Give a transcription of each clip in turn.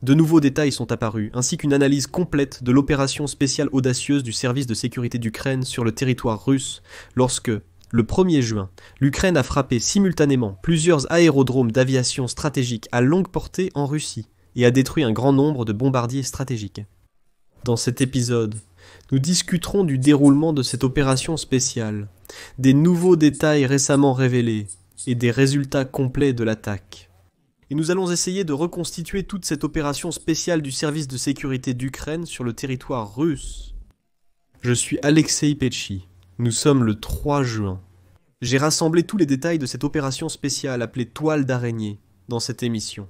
De nouveaux détails sont apparus, ainsi qu'une analyse complète de l'opération spéciale audacieuse du service de sécurité d'Ukraine sur le territoire russe lorsque, le 1er juin, l'Ukraine a frappé simultanément plusieurs aérodromes d'aviation stratégique à longue portée en Russie et a détruit un grand nombre de bombardiers stratégiques. Dans cet épisode, nous discuterons du déroulement de cette opération spéciale, des nouveaux détails récemment révélés et des résultats complets de l'attaque. Et nous allons essayer de reconstituer toute cette opération spéciale du service de sécurité d'Ukraine sur le territoire russe. Je suis Alexei Petchi. Nous sommes le 3 juin. J'ai rassemblé tous les détails de cette opération spéciale appelée Toile d'araignée dans cette émission.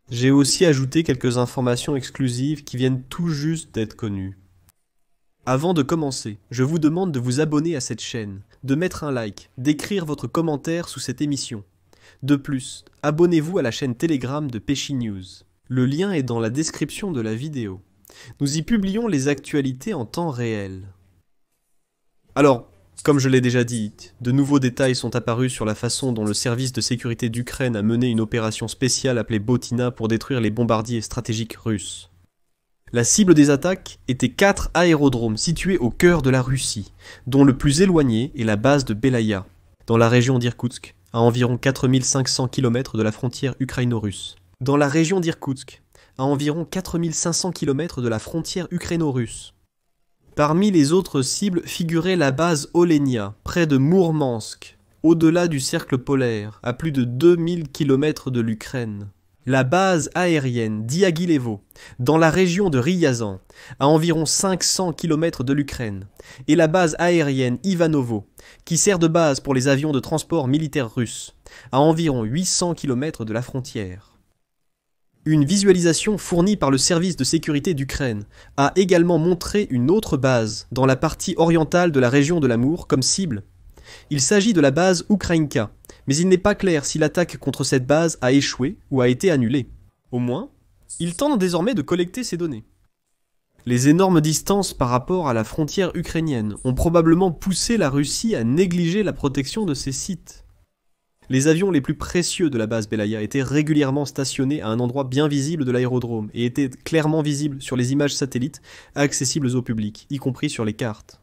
J'ai aussi ajouté quelques informations exclusives qui viennent tout juste d'être connues. Avant de commencer, je vous demande de vous abonner à cette chaîne, de mettre un like, d'écrire votre commentaire sous cette émission. De plus, abonnez-vous à la chaîne Telegram de Pesci News. Le lien est dans la description de la vidéo. Nous y publions les actualités en temps réel. Alors, comme je l'ai déjà dit, de nouveaux détails sont apparus sur la façon dont le service de sécurité d'Ukraine a mené une opération spéciale appelée Botina pour détruire les bombardiers stratégiques russes. La cible des attaques était 4 aérodromes situés au cœur de la Russie, dont le plus éloigné est la base de Belaya, dans la région d'Irkoutsk, à environ 4500 km de la frontière ukraino-russe. Dans la région d'Irkoutsk, à environ 4500 km de la frontière ukraino-russe. Parmi les autres cibles figurait la base Olenia, près de Mourmansk, au-delà du cercle polaire, à plus de 2000 km de l'Ukraine. La base aérienne Diaghilevo, dans la région de Ryazan, à environ 500 km de l'Ukraine, et la base aérienne Ivanovo, qui sert de base pour les avions de transport militaires russes, à environ 800 km de la frontière. Une visualisation fournie par le service de sécurité d'Ukraine a également montré une autre base dans la partie orientale de la région de l'Amour comme cible. Il s'agit de la base Ukrainka, mais il n'est pas clair si l'attaque contre cette base a échoué ou a été annulée. Au moins, il tente désormais de collecter ces données. Les énormes distances par rapport à la frontière ukrainienne ont probablement poussé la Russie à négliger la protection de ces sites. Les avions les plus précieux de la base Belaya étaient régulièrement stationnés à un endroit bien visible de l'aérodrome et étaient clairement visibles sur les images satellites accessibles au public, y compris sur les cartes.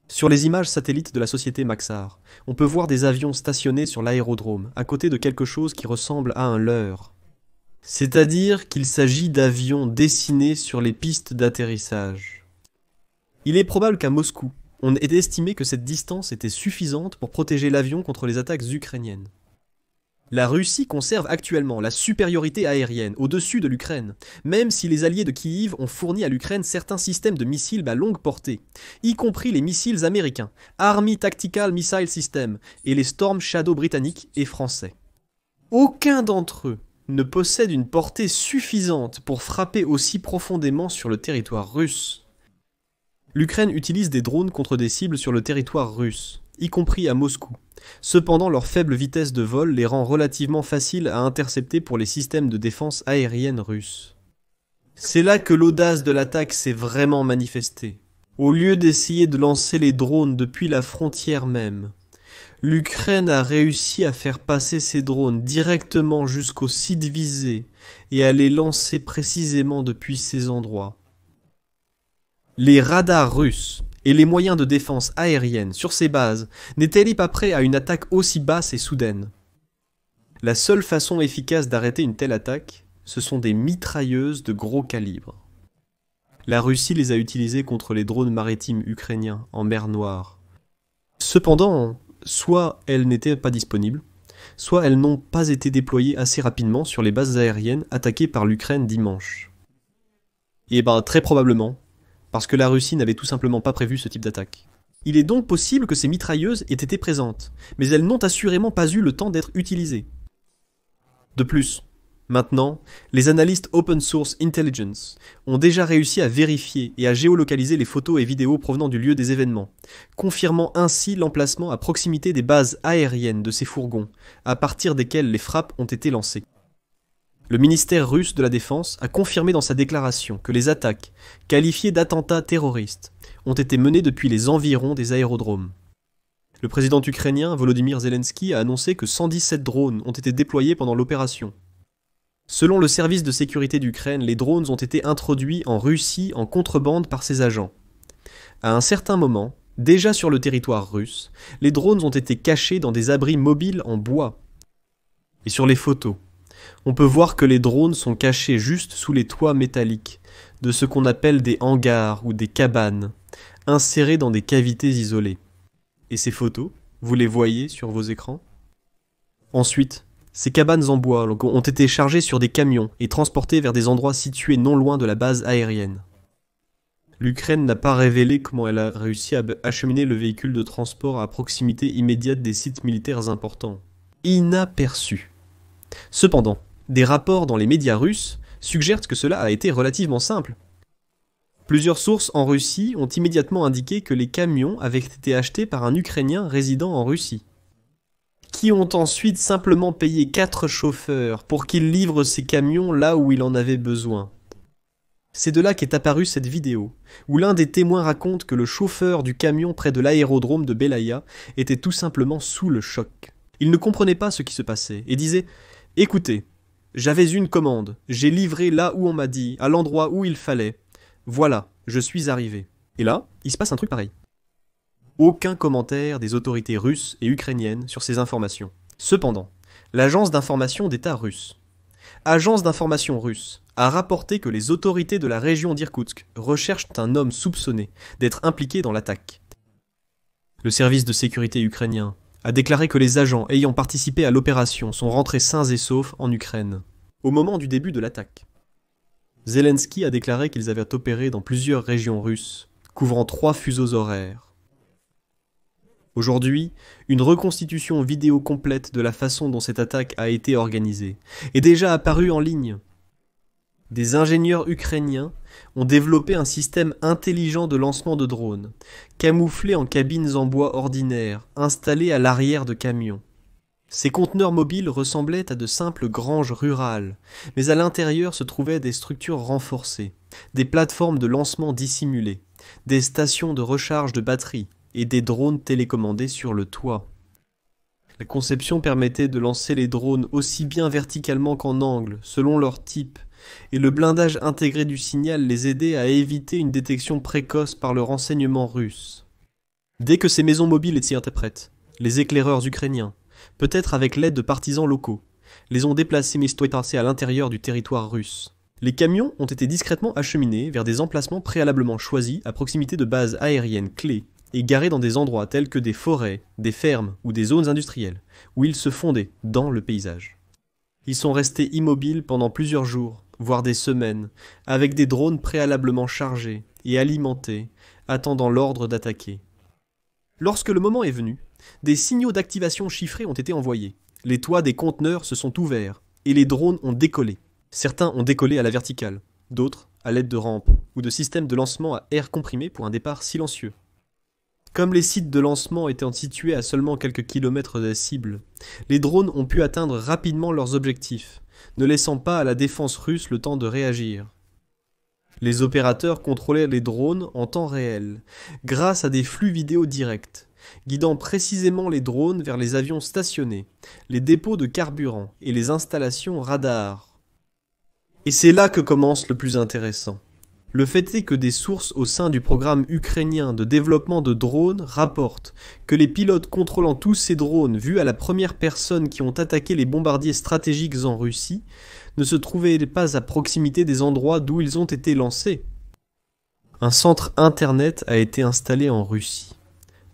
Sur les images satellites de la société Maxar, on peut voir des avions stationnés sur l'aérodrome, à côté de quelque chose qui ressemble à un leurre. C'est-à-dire qu'il s'agit d'avions dessinés sur les pistes d'atterrissage. Il est probable qu'à Moscou, on ait estimé que cette distance était suffisante pour protéger l'avion contre les attaques ukrainiennes. La Russie conserve actuellement la supériorité aérienne au-dessus de l'Ukraine, même si les alliés de Kiev ont fourni à l'Ukraine certains systèmes de missiles à longue portée, y compris les missiles américains, Army Tactical Missile System et les Storm Shadow britanniques et français. Aucun d'entre eux ne possède une portée suffisante pour frapper aussi profondément sur le territoire russe. L'Ukraine utilise des drones contre des cibles sur le territoire russe, y compris à Moscou. Cependant, leur faible vitesse de vol les rend relativement faciles à intercepter pour les systèmes de défense aérienne russes. C'est là que l'audace de l'attaque s'est vraiment manifestée. Au lieu d'essayer de lancer les drones depuis la frontière même, l'Ukraine a réussi à faire passer ses drones directement jusqu'au site visé et à les lancer précisément depuis ces endroits. Les radars russes et les moyens de défense aérienne sur ces bases n'étaient-ils pas prêts à une attaque aussi basse et soudaine? La seule façon efficace d'arrêter une telle attaque, ce sont des mitrailleuses de gros calibre. La Russie les a utilisées contre les drones maritimes ukrainiens en mer Noire. Cependant, soit elles n'étaient pas disponibles, soit elles n'ont pas été déployées assez rapidement sur les bases aériennes attaquées par l'Ukraine dimanche. Et très probablement, parce que la Russie n'avait tout simplement pas prévu ce type d'attaque. Il est donc possible que ces mitrailleuses aient été présentes, mais elles n'ont assurément pas eu le temps d'être utilisées. De plus, maintenant, les analystes Open Source Intelligence ont déjà réussi à vérifier et à géolocaliser les photos et vidéos provenant du lieu des événements, confirmant ainsi l'emplacement à proximité des bases aériennes de ces fourgons, à partir desquels les frappes ont été lancées. Le ministère russe de la Défense a confirmé dans sa déclaration que les attaques, qualifiées d'attentats terroristes, ont été menées depuis les environs des aérodromes. Le président ukrainien Volodymyr Zelensky a annoncé que 117 drones ont été déployés pendant l'opération. Selon le service de sécurité d'Ukraine, les drones ont été introduits en Russie en contrebande par ses agents. À un certain moment, déjà sur le territoire russe, les drones ont été cachés dans des abris mobiles en bois. Et sur les photos, on peut voir que les drones sont cachés juste sous les toits métalliques de ce qu'on appelle des hangars ou des cabanes, insérés dans des cavités isolées. Et ces photos, vous les voyez sur vos écrans ? Ensuite, ces cabanes en bois ont été chargées sur des camions et transportées vers des endroits situés non loin de la base aérienne. L'Ukraine n'a pas révélé comment elle a réussi à acheminer le véhicule de transport à proximité immédiate des sites militaires importants. Inaperçu. Cependant, des rapports dans les médias russes suggèrent que cela a été relativement simple. Plusieurs sources en Russie ont immédiatement indiqué que les camions avaient été achetés par un Ukrainien résidant en Russie, qui ont ensuite simplement payé 4 chauffeurs pour qu'ils livrent ces camions là où il en avait besoin. C'est de là qu'est apparue cette vidéo, où l'un des témoins raconte que le chauffeur du camion près de l'aérodrome de Belaya était tout simplement sous le choc. Il ne comprenait pas ce qui se passait et disait « Écoutez, j'avais une commande, j'ai livré là où on m'a dit, à l'endroit où il fallait. Voilà, je suis arrivé. » Et là, il se passe un truc pareil. Aucun commentaire des autorités russes et ukrainiennes sur ces informations. Cependant, l'agence d'information d'État russe, agence d'information russe, a rapporté que les autorités de la région d'Irkoutsk recherchent un homme soupçonné d'être impliqué dans l'attaque. Le service de sécurité ukrainien a déclaré que les agents ayant participé à l'opération sont rentrés sains et saufs en Ukraine, au moment du début de l'attaque. Zelensky a déclaré qu'ils avaient opéré dans plusieurs régions russes, couvrant 3 fuseaux horaires. Aujourd'hui, une reconstitution vidéo complète de la façon dont cette attaque a été organisée est déjà apparue en ligne. Des ingénieurs ukrainiens ont développé un système intelligent de lancement de drones, camouflé en cabines en bois ordinaires, installées à l'arrière de camions. Ces conteneurs mobiles ressemblaient à de simples granges rurales, mais à l'intérieur se trouvaient des structures renforcées, des plateformes de lancement dissimulées, des stations de recharge de batteries, et des drones télécommandés sur le toit. La conception permettait de lancer les drones aussi bien verticalement qu'en angle, selon leur type, et le blindage intégré du signal les aidait à éviter une détection précoce par le renseignement russe. Dès que ces maisons mobiles étaient prêtes, les éclaireurs ukrainiens, peut-être avec l'aide de partisans locaux, les ont déplacés à l'intérieur du territoire russe. Les camions ont été discrètement acheminés vers des emplacements préalablement choisis à proximité de bases aériennes clés, et garés dans des endroits tels que des forêts, des fermes ou des zones industrielles, où ils se fondaient dans le paysage. Ils sont restés immobiles pendant plusieurs jours, voire des semaines, avec des drones préalablement chargés et alimentés, attendant l'ordre d'attaquer. Lorsque le moment est venu, des signaux d'activation chiffrés ont été envoyés. Les toits des conteneurs se sont ouverts, et les drones ont décollé. Certains ont décollé à la verticale, d'autres à l'aide de rampes ou de systèmes de lancement à air comprimé pour un départ silencieux. Comme les sites de lancement étaient situés à seulement quelques kilomètres des cibles, les drones ont pu atteindre rapidement leurs objectifs, ne laissant pas à la défense russe le temps de réagir. Les opérateurs contrôlaient les drones en temps réel, grâce à des flux vidéo directs, guidant précisément les drones vers les avions stationnés, les dépôts de carburant et les installations radars. Et c'est là que commence le plus intéressant. Le fait est que des sources au sein du programme ukrainien de développement de drones rapportent que les pilotes contrôlant tous ces drones vus à la première personne qui ont attaqué les bombardiers stratégiques en Russie ne se trouvaient pas à proximité des endroits d'où ils ont été lancés. Un centre internet a été installé en Russie,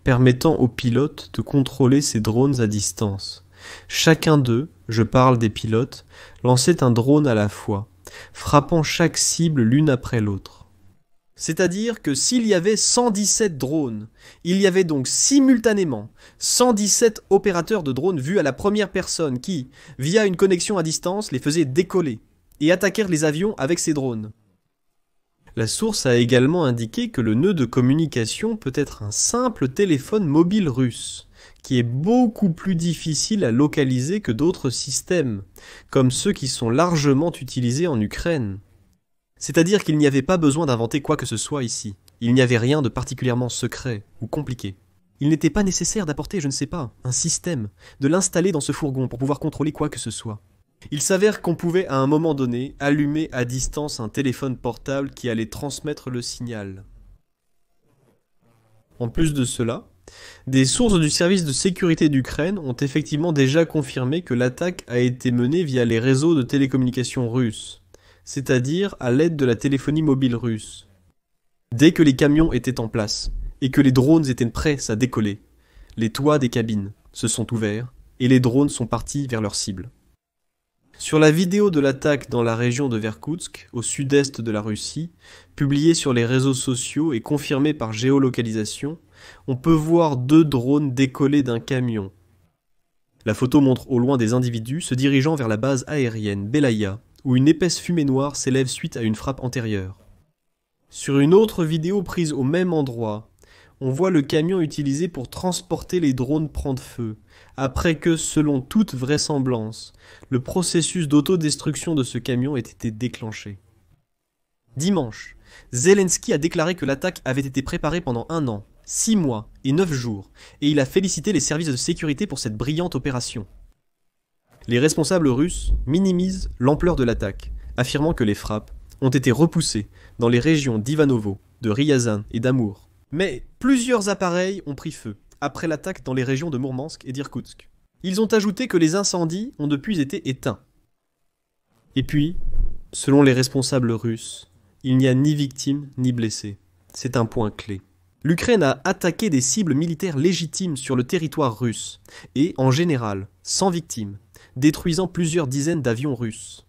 permettant aux pilotes de contrôler ces drones à distance. Chacun d'eux, je parle des pilotes, lançait un drone à la fois, frappant chaque cible l'une après l'autre. C'est-à-dire que s'il y avait 117 drones, il y avait donc simultanément 117 opérateurs de drones vus à la première personne qui, via une connexion à distance, les faisaient décoller et attaquèrent les avions avec ces drones. La source a également indiqué que le nœud de communication peut être un simple téléphone mobile russe, qui est beaucoup plus difficile à localiser que d'autres systèmes, comme ceux qui sont largement utilisés en Ukraine. C'est-à-dire qu'il n'y avait pas besoin d'inventer quoi que ce soit ici. Il n'y avait rien de particulièrement secret ou compliqué. Il n'était pas nécessaire d'apporter, je ne sais pas, un système, de l'installer dans ce fourgon pour pouvoir contrôler quoi que ce soit. Il s'avère qu'on pouvait à un moment donné allumer à distance un téléphone portable qui allait transmettre le signal. En plus de cela, des sources du service de sécurité d'Ukraine ont effectivement déjà confirmé que l'attaque a été menée via les réseaux de télécommunications russes, c'est-à-dire à l'aide de la téléphonie mobile russe. Dès que les camions étaient en place et que les drones étaient prêts à décoller, les toits des cabines se sont ouverts et les drones sont partis vers leur cible. Sur la vidéo de l'attaque dans la région de Verkoutsk, au sud-est de la Russie, publiée sur les réseaux sociaux et confirmée par géolocalisation, on peut voir 2 drones décoller d'un camion. La photo montre au loin des individus se dirigeant vers la base aérienne Belaya, où une épaisse fumée noire s'élève suite à une frappe antérieure. Sur une autre vidéo prise au même endroit, on voit le camion utilisé pour transporter les drones prendre feu, après que, selon toute vraisemblance, le processus d'autodestruction de ce camion ait été déclenché. Dimanche, Zelensky a déclaré que l'attaque avait été préparée pendant 1 an, 6 mois et 9 jours, et il a félicité les services de sécurité pour cette brillante opération. Les responsables russes minimisent l'ampleur de l'attaque, affirmant que les frappes ont été repoussées dans les régions d'Ivanovo, de Ryazan et d'Amour. Mais plusieurs appareils ont pris feu après l'attaque dans les régions de Mourmansk et d'Irkoutsk. Ils ont ajouté que les incendies ont depuis été éteints. Et puis, selon les responsables russes, il n'y a ni victimes ni blessés. C'est un point clé. L'Ukraine a attaqué des cibles militaires légitimes sur le territoire russe, et, en général, sans victimes, détruisant plusieurs dizaines d'avions russes.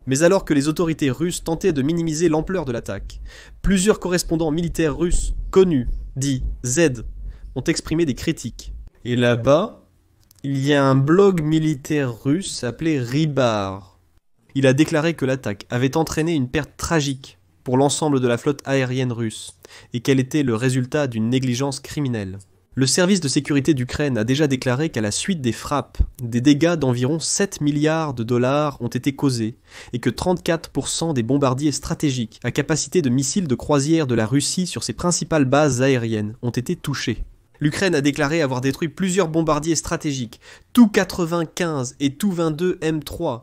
Mais alors que les autorités russes tentaient de minimiser l'ampleur de l'attaque, plusieurs correspondants militaires russes, connus, dits Z, ont exprimé des critiques. Et là-bas, il y a un blog militaire russe appelé Rybar. Il a déclaré que l'attaque avait entraîné une perte tragique pour l'ensemble de la flotte aérienne russe, et qu'elle était le résultat d'une négligence criminelle. Le service de sécurité d'Ukraine a déjà déclaré qu'à la suite des frappes, des dégâts d'environ 7 milliards de dollars ont été causés et que 34% des bombardiers stratégiques à capacité de missiles de croisière de la Russie sur ses principales bases aériennes ont été touchés. L'Ukraine a déclaré avoir détruit plusieurs bombardiers stratégiques, Tu-95 et Tu-22 M3,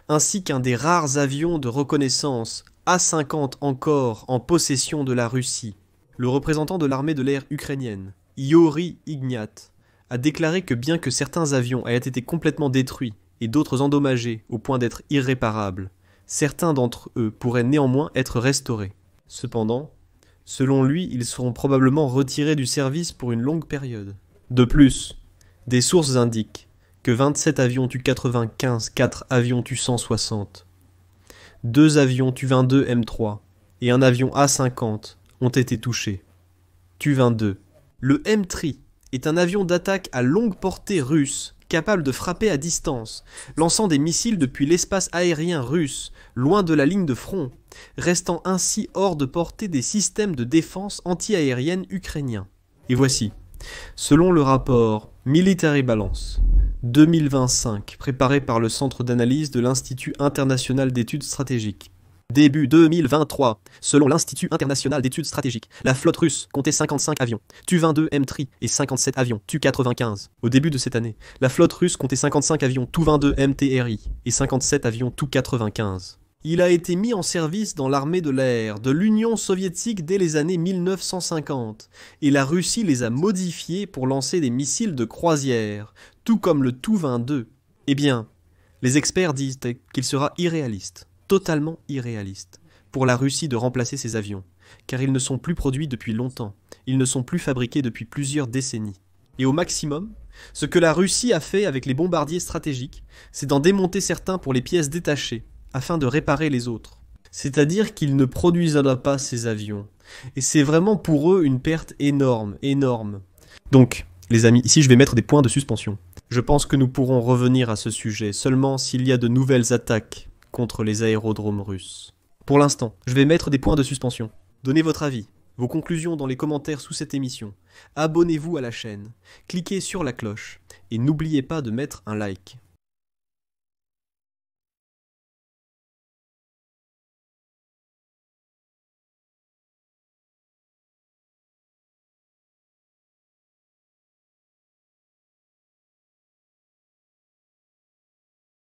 ainsi qu'un des rares avions de reconnaissance, A-50 encore, en possession de la Russie. Le représentant de l'armée de l'air ukrainienne, Yuri Ignat, a déclaré que bien que certains avions aient été complètement détruits et d'autres endommagés au point d'être irréparables, certains d'entre eux pourraient néanmoins être restaurés. Cependant, selon lui, ils seront probablement retirés du service pour une longue période. De plus, des sources indiquent que 27 avions Tu-95, 4 avions Tu-160, 2 avions Tu-22 M3 et un avion A-50 ont été touchés. Tu-22. Le M3 est un avion d'attaque à longue portée russe, capable de frapper à distance, lançant des missiles depuis l'espace aérien russe, loin de la ligne de front, restant ainsi hors de portée des systèmes de défense anti-aérienne ukrainiens. Et voici, selon le rapport Military Balance 2025, préparé par le Centre d'analyse de l'Institut international d'études stratégiques, début 2023, selon l'Institut international d'études stratégiques, la flotte russe comptait 55 avions, Tu-22 M3 et 57 avions Tu-95. Au début de cette année, la flotte russe comptait 55 avions Tu-22 MTRI et 57 avions Tu-95. Il a été mis en service dans l'armée de l'air de l'Union soviétique dès les années 1950, et la Russie les a modifiés pour lancer des missiles de croisière, tout comme le Tu-22. Eh bien, les experts disent qu'il sera irréaliste, totalement irréaliste, pour la Russie de remplacer ces avions, car ils ne sont plus produits depuis longtemps, ils ne sont plus fabriqués depuis plusieurs décennies. Et au maximum, ce que la Russie a fait avec les bombardiers stratégiques, c'est d'en démonter certains pour les pièces détachées, afin de réparer les autres. C'est-à-dire qu'ils ne produisent pas ces avions. Et c'est vraiment pour eux une perte énorme, énorme. Donc, les amis, ici je vais mettre des points de suspension. Je pense que nous pourrons revenir à ce sujet seulement s'il y a de nouvelles attaques contre les aérodromes russes. Pour l'instant, je vais mettre des points de suspension. Donnez votre avis, vos conclusions dans les commentaires sous cette émission. Abonnez-vous à la chaîne, cliquez sur la cloche et n'oubliez pas de mettre un like.